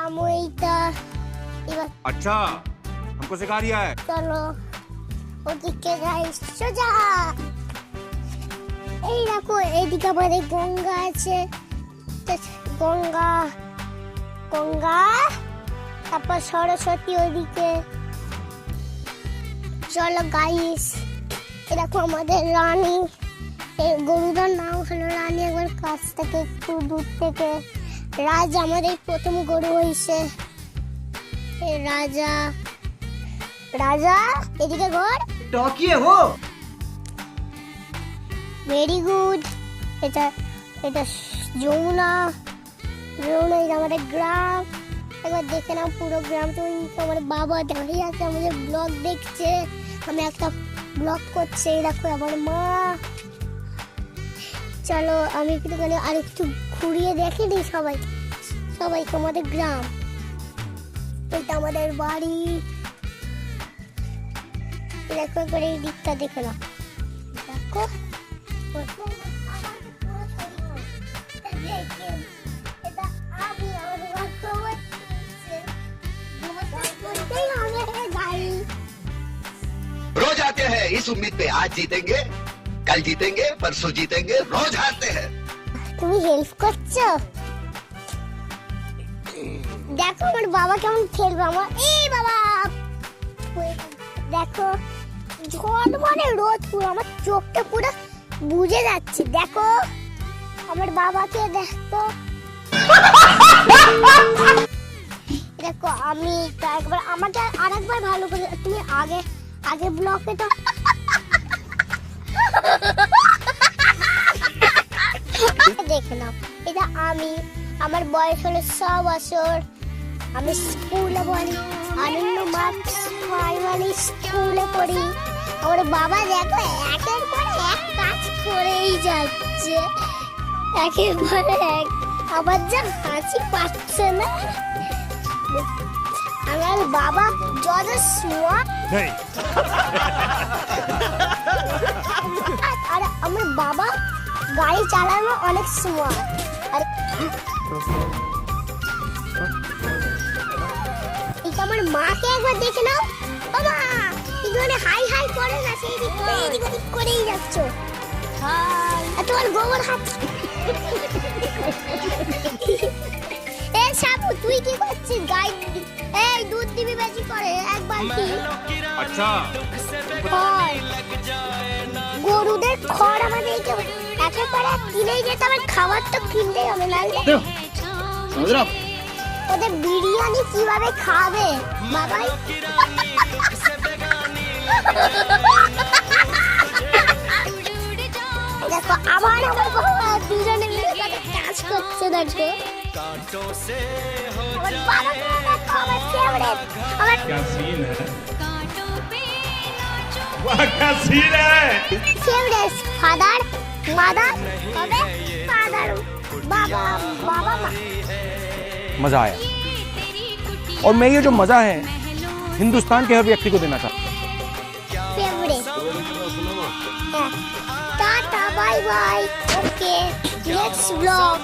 এইটা এবার अच्छा हमको सिखा रिया है চলো ওদিকে যাই সোজা। এই দেখো এইদিকে আমাদের গঙ্গা আছে, গঙ্গা গঙ্গা তারপর সরস্বতী ওইদিকে। চলো গাইস, এ দেখো আমাদের রানী, এই গরুটার নাম হলো রানী। একবার কাছ থেকে একটু দূর থেকে রাজা, আমাদের প্রথম গরু হয়েছে রাজা। রাজা এদিকে ঘর, टॉकिए हो ভেরি গুড। এটা এটা যমুনা, যমুনা এটা আমাদের গ্রাম। একবার দেখে নাও পুরো গ্রাম। তুমি আমার বাবা দাঁড়িয়ে আছে, আমাদের ব্লগ দেখছে, আমি একটা ব্লগ করছি। এই দেখো আমার মা। চলো আমি একটুখানি আর একটু ঘুরিয়ে দেখে দিই সবাইকে আমাদের গ্রাম। এটা আমাদের বাড়ি। দেখো একবার এই দিকটা দেখে নাও, দেখো रोज आते हैं इस उम्मीद पे आज जीतेंगे कल जीतेंगे परसों जीतेंगे रोज हारते हैं। তুমি হেল্প করছো? দেখো আমার বাবা কেমন খেলবে। আমার এই বাবা দেখো ঝলমলে রোদ, পুরো আমার চোখটা পুরো বুঝে যাচ্ছে। দেখো আমার বাবাকে, দেখো দেখো আমি একবার আমাকে আরেকবার ভালো করে তুমি আগে ব্লকে তো দেখে নাও। এটা আমি, আমার বয়স হলো 6 বছর। আমি স্কুলে পড়ি, আনন্দ মার্কস প্রাইমারি স্কুলে পড়ি। আমার বাবা দেখো একের পর এক কাজ করেই যাচ্ছে, একের পর এক। আমার যা হাসি পাচ্ছে না, আমার বাবা যত স্মার্ট। नहीं আর আমার বাবা গাড়ি চালানো অনেক স্মার্ট। আর এটা আমার মাকে একবার দেখে নাও। বাবা এখানে হাই হাই করে না, সেই দিক থেকে এদিক ওদিক করেই যাচ্ছ। আর তোমার গোবর হাত। এ সাবু তুই কি করছিস? গাই এই দুধ দিবি বেশি করে এক বালতি। अच्छा খড়, গরুদের খড় আমাদের একেবারে কিনেই যেতে হবে। খাবার তো কিনতেই হবে, নাহলে समझ रहा ওদের বিরিয়ানি কিভাবে খাবে বাবাই। দেখো আমার বাবা দুজনে মিলে কত কাজ করছে। দেখো আমার বাবাকে দেখো, আমার ফেভারিট, আমার क्या सीन है वाह क्या सीन है ফেভারিট ফাদার মাদার হবে ফাদার বাবা বাবা মা। मज़ा आया और मैं ये जो मज़ा है हिंदुस्तान के हर व्यक्ति को देना चाहता हूँ। Favourite. Tata bye bye, okay next blog.